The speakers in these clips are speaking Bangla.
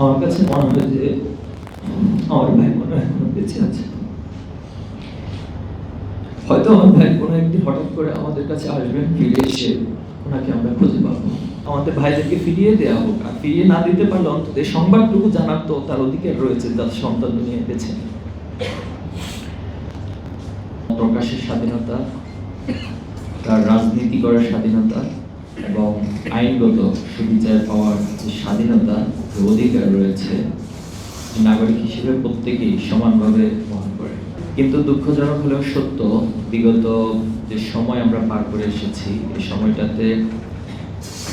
আমার কাছে মনে হয় যে আমার ভাই মনে হয় এখনো বেঁচে আছে। হয়তো আমার ভাই কোনো একদিন হঠাৎ করে আমাদের কাছে আসবেন, ফিরে এসে ওনাকে আমরা খুঁজে পাবো। আমাদের ভাইদেরকে ফিরিয়ে দেওয়া হোক, আর ফিরিয়ে না দিতে পারলে অন্তত এই সংবাদটুকু জানার তো তার অধিকার রয়েছে, যার সন্তান দুনিয়ায় বেঁচে নেই। প্রকাশের স্বাধীনতা, তার রাজনীতি করার স্বাধীনতা এবং আইনগত সুবিচার পাওয়ার যে স্বাধীনতা, অধিকার রয়েছে, নাগরিক হিসেবে প্রত্যেকেই সমানভাবে বহন করে। কিন্তু দুঃখজনক হলেও সত্য, বিগত যে সময় আমরা পার করে এসেছি, এই সময়টাতে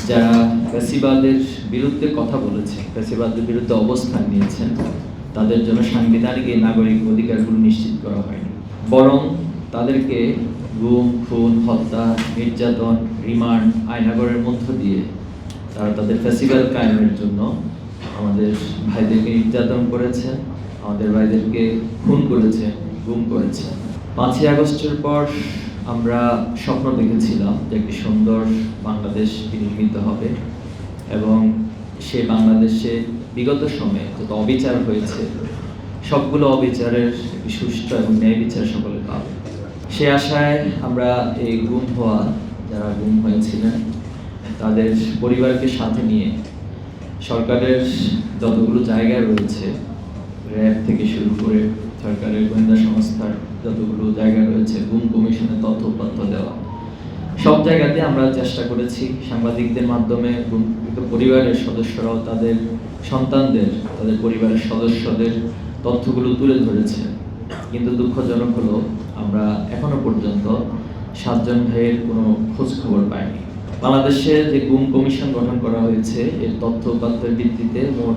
যারা ফ্যাসিবাদের বিরুদ্ধে কথা বলেছে, ফ্যাসিবাদের বিরুদ্ধে অবস্থান নিয়েছেন, তাদের জন্য সাংবিধানিক এই নাগরিক অধিকারগুলো নিশ্চিত করা হয়নি, বরং তাদেরকে গুম, খুন, হত্যা, নির্যাতন, রিমান্ড, আয়নাগরের মধ্য দিয়ে তারা তাদের ফ্যাসিবাদ কায়েমের জন্য আমাদের ভাইদেরকে নির্যাতন করেছে, আমাদের ভাইদেরকে খুন করেছে, গুম করেছে। 5ই আগস্টের পর আমরা স্বপ্ন দেখেছিলাম যে একটি সুন্দর বাংলাদেশ নির্মিত হবে এবং সেই বাংলাদেশে বিগত সময়ে যত অবিচার হয়েছে, সবগুলো অবিচারের একটি সুষ্ঠু এবং ন্যায় বিচার সকলে পাবে। সে আশায় আমরা এই গুম হওয়া, যারা গুম হয়েছিলেন তাদের পরিবারকে সাথে নিয়ে সরকারের যতগুলো জায়গা রয়েছে, র্যাব থেকে শুরু করে সরকারের গোয়েন্দা সংস্থার যতগুলো জায়গা রয়েছে, গুম কমিশনের তথ্য দেওয়া, সব জায়গাতে আমরা চেষ্টা করেছি। সাংবাদিকদের মাধ্যমে গুমকৃত পরিবারের সদস্যরাও তাদের সন্তানদের, তাদের পরিবারের সদস্যদের তথ্যগুলো তুলে ধরেছে। কিন্তু দুঃখজনক হলো আমরা এখনো পর্যন্ত 7 জন ভাইয়ের কোনো খোঁজ খবর পাইনি। বাংলাদেশে যে গুম কমিশন গঠন করা হয়েছে, এর তথ্যের ভিত্তিতে মোট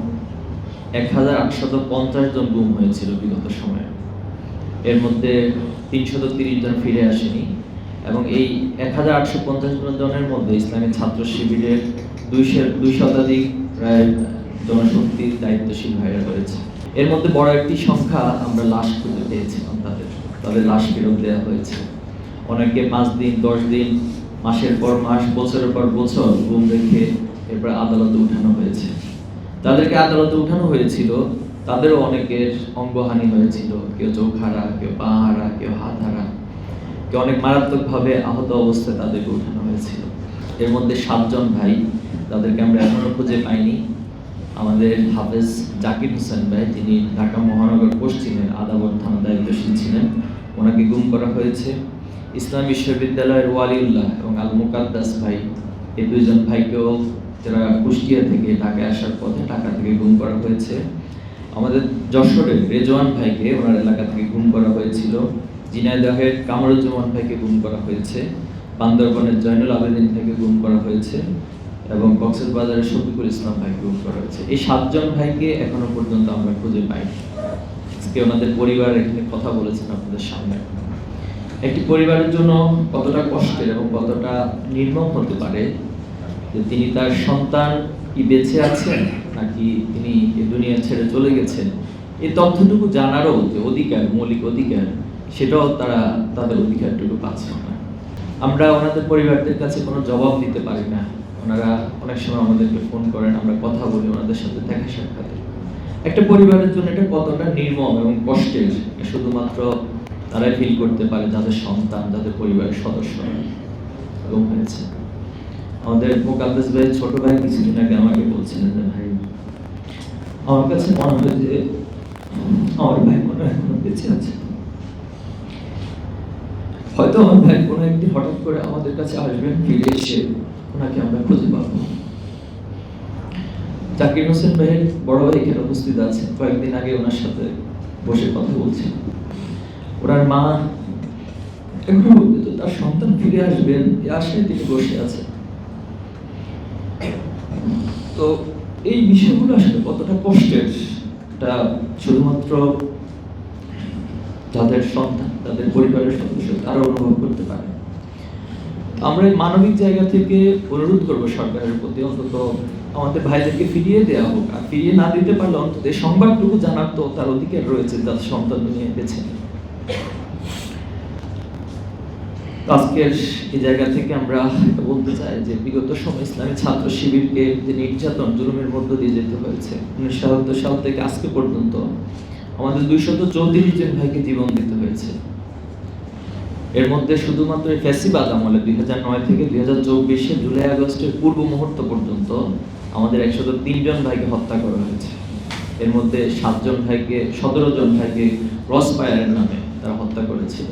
1850 জন গুম হয়েছিল বিগত সময়ে। এর মধ্যে 330 জন ফিরে আসেনি এবং এই 1850 জনের মধ্যে ইসলামী ছাত্র শিবিরের 200 শতাধিক প্রায় জনশক্তির দায়িত্বশীল ভাইরা রয়েছে। এর মধ্যে বড় একটি সংখ্যা আমরা লাশ খুঁজে পেয়েছিলাম, তাদের লাশ ফেরত দেওয়া হয়েছে। অনেকে 5 দিন, 10 দিন, মাসের পর মাস, বছরের পর বছর গুম রেখে এরপর আদালতে উঠানো হয়েছে। তাদেরকে আদালতে উঠানো হয়েছিল, তাদেরও অনেকের অঙ্গহানি হয়েছিল, কেউ চোখ হারা, কেউ পা হারা, কেউ হাত হারা, কেউ অনেক মারাত্মকভাবে আহত অবস্থায় তাদেরকে উঠানো হয়েছিল। এর মধ্যে 7 জন ভাই, তাদেরকে আমরা এখনো খুঁজে পাইনি। আমাদের হাফেজ জাকির হোসেন ভাই, যিনি ঢাকা মহানগর পশ্চিমের আদাবর থানা দায়িত্বশীল ছিলেন, ওনাকে গুম করা হয়েছে। ইসলাম বিশ্ববিদ্যালয়ের ওয়ালিউল্লাহ এবং আল মুকাদ্দাস ভাই, এই 2 জন ভাইকেও, যারা কুষ্টিয়া থেকে ঢাকায় আসার পথে ঢাকা থেকে গুম করা হয়েছে। আমাদের যশোরের রেজওয়ান ভাইকে ওনার এলাকা থেকে গুম করা হয়েছিল। ঝিনাইদহের কামরুজ্জামান ভাইকে গুম করা হয়েছে। বান্দরবানের জয়নুল আবেদিন ভাইকে গুম করা হয়েছে এবং কক্সবাজারের শফিকুল ইসলাম ভাইকে গুম করা হয়েছে। এই 7 জন ভাইকে এখনো পর্যন্ত আমরা খুঁজে পাইনি। আজকে ওনাদের পরিবার এখানে কথা বলেছেন আপনাদের সামনে। একটি পরিবারের জন্য কতটা কষ্টের এবং কতটা নির্মম হতে পারে যে তিনি তার সন্তান কি বেঁচে আছেন নাকি তিনি এই দুনিয়া ছেড়ে চলে গেছেন, এই তথ্যটুকু জানারও যে অধিকার, মৌলিক অধিকার, সেটাও তারা তাদের অধিকারটুকু পাচ্ছেন না। আমরা ওনাদের পরিবারদের কাছে কোনো জবাব দিতে পারি না। ওনারা অনেক সময় আমাদেরকে ফোন করেন, আমরা কথা বলি, ওনাদের সাথে দেখা সাক্ষাৎ। একটা পরিবারের জন্য এটা কতটা নির্মম এবং কষ্টের, শুধুমাত্র তারাই ফিল করতে পারে যাদের সন্তান, যাদের পরিবারের সদস্য গুম হয়েছে। আমাদের মুকাদ্দাস ভাই ছোট ভাই কিছুদিন আগে আমাকে বলছিলেন যে ভাই, আমার কাছে মনে হয় যে আমার ভাই মনে হয় এখনো বেঁচে আছে। হয়তো আমার ভাই কোনো একদিন হঠাৎ করে আমাদের কাছে আসবেন, ফিরে এসে ওনাকে আমরা খুঁজে পাবো। জাকির হোসেন ভাইয়ের বড় ভাই এখানে উপস্থিত আছেন, কয়েকদিন আগে ওনার সাথে বসে কথা বলছি। ওনার মা এখনো পর্যন্ত তার সন্তান ফিরে আসবেন এই আশায় তিনি বসে আছেন। তো এই বিষয়গুলো আসলে কতটা কষ্টের, এটা শুধুমাত্র যাদের সন্তান, তাদের পরিবারের সদস্য, তারা অনুভব করতে পারে। আমরা এই মানবিক জায়গা থেকে অনুরোধ করবো সরকারের প্রতি, অন্তত আমাদের ভাইদেরকে ফিরিয়ে দেওয়া হোক, আর ফিরিয়ে না দিতে পারলে অন্তত এই সংবাদটুকু জানার তো তার অধিকার রয়েছে, যার সন্তান দুনিয়ায় বেঁচে নেই। আজকের এই জায়গা থেকে আমরা বলতে চাই যে বিগত সময় ইসলামী ছাত্র শিবিরকে যে নির্যাতন জুলুমের মধ্য দিয়ে যেতে হয়েছে 19৭ সাল থেকে আজকে পর্যন্ত আমাদের 234 জন ভাইকে জীবন দিতে হয়েছে। এর মধ্যে শুধুমাত্র ফ্যাসিবাদ আমলে 2009 থেকে 2024 জুলাই আগস্টের পূর্ব মুহূর্ত পর্যন্ত আমাদের 103 জন ভাইকে হত্যা করা হয়েছে। এর মধ্যে 17 জন ভাইকে ক্রস ফায়ারের নামে তারা হত্যা করেছিল।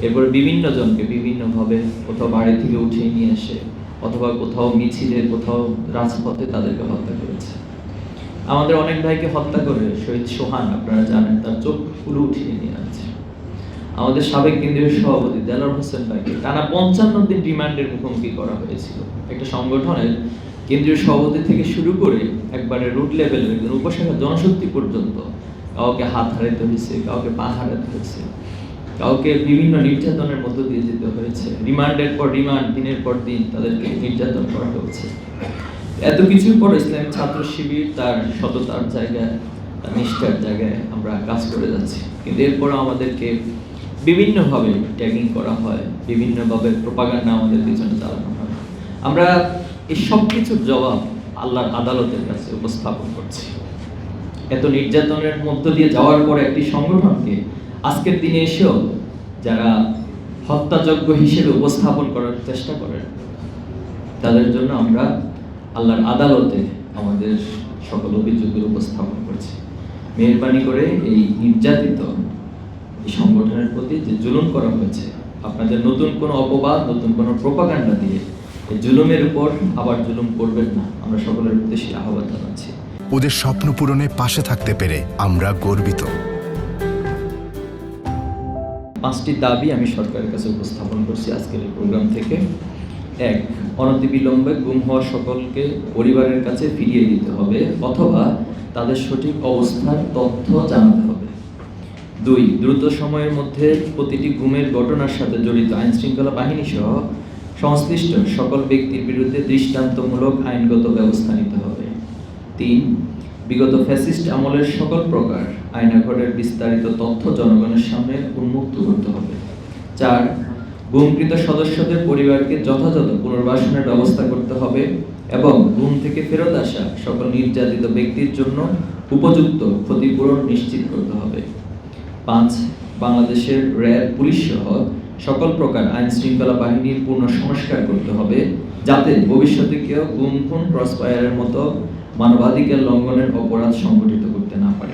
এরপরে বিভিন্ন জনকে বিভিন্নভাবে কোথাও বাড়ি থেকে উঠিয়ে নিয়ে এসে অথবা কোথাও মিছিলে কোথাও রাজপথে তাদেরকে হত্যা করেছে। আমাদের অনেক ভাইকে হত্যা করে শহীদ সোহান আপনারা জানেন তার চোখ পুরো উঠিয়ে নিয়ে আছে। আমাদের সাবেক কেন্দ্রীয় সভাপতি দেলোয়ার হোসেন ভাইকে টানা 55 দিন রিমান্ডের মুখোমুখি করা হয়েছিল। একটা সংগঠনের কেন্দ্রীয় সভাপতি থেকে শুরু করে একবারে রুট লেভেলের একজন উপশাখা জনশক্তি পর্যন্ত কাউকে হাত হারাতে হয়েছে, কাউকে পা হারাতে হয়েছে, কাউকে বিভিন্ন নির্যাতনের মধ্য দিয়ে যেতে হয়েছে। রিমান্ডের পর রিমান্ড, দিনের পর দিন তাদেরকে নির্যাতন করা হয়েছে। এত কিছুর পর ইসলামী ছাত্র শিবির তার সততার জায়গায়, তার নিষ্ঠার জায়গায় আমরা কাজ করে যাচ্ছি। কিন্তু এরপর আমাদেরকে বিভিন্নভাবে ট্যাগিং করা হয়, বিভিন্নভাবে প্রোপাগান্ডা আমাদের পিছনে চালানো হয়। আমরা এই সব কিছুর জবাব আল্লাহর আদালতের কাছে উপস্থাপন করছি। এত নির্যাতনের মধ্য দিয়ে যাওয়ার পরে একটি সংগঠনকে আজকের দিনে এসেও যারা হত্যাযজ্ঞ হিসেবে উপস্থাপন করার চেষ্টা করেন তাদের জন্য আমরা আল্লাহর আদালতে আমাদের সকল অভিযোগের উপস্থাপন করছি। মেহেরবানি করে এই নির্যাতিত এই সংগঠনের প্রতি যে জুলুম করা হয়েছে, আপনাদের নতুন কোনো অপবাদ, নতুন কোনো প্রোপাগান্ডা দিয়ে এই জুলুমের উপর আবার জুলুম করবেন না, আমরা সকলের উদ্দেশ্যে আহ্বান জানাচ্ছি। ওদের স্বপ্ন পূরণে পাশে থাকতে পেরে আমরা গর্বিত। 5টি দাবি আমি সরকারের কাছে উপস্থাপন করছি আজকের এই প্রোগ্রাম থেকে। 1, অনতিবিলম্বে গুম হওয়া সকলকে পরিবারের কাছে ফিরিয়ে দিতে হবে অথবা তাদের সঠিক অবস্থার তথ্য জানাতে হবে। 2, দ্রুত সময়ের মধ্যে প্রতিটি গুমের ঘটনার সাথে জড়িত আইনশৃঙ্খলা বাহিনী সহ সংশ্লিষ্ট সকল ব্যক্তির বিরুদ্ধে দৃষ্টান্তমূলক আইনগত ব্যবস্থা নিতে হবে। 3, বিগত ফ্যাসিস্ট আমলের সকল প্রকার আইনাঘরের বিস্তারিত তথ্য জনগণের সামনে উন্মুক্ত করতে হবে। 4, গুমকৃত সদস্যদের পরিবারকে যথাযথ পুনর্বাসনের ব্যবস্থা করতে হবে এবং গুম থেকে ফেরত আসা সকল নির্যাতিত ব্যক্তির জন্য উপযুক্ত ক্ষতিপূরণ নিশ্চিত করতে হবে। 5, বাংলাদেশের র্যাব, পুলিশ সহ সকল প্রকার আইন শৃঙ্খলা বাহিনীর পূর্ণ সংস্কার করতে হবে যাতে ভবিষ্যতে কেউ গুম, খুন, ক্রসফায়ারের মতো মানবাধিকার লঙ্ঘনের অপরাধ সংঘটিত করতে না পারে।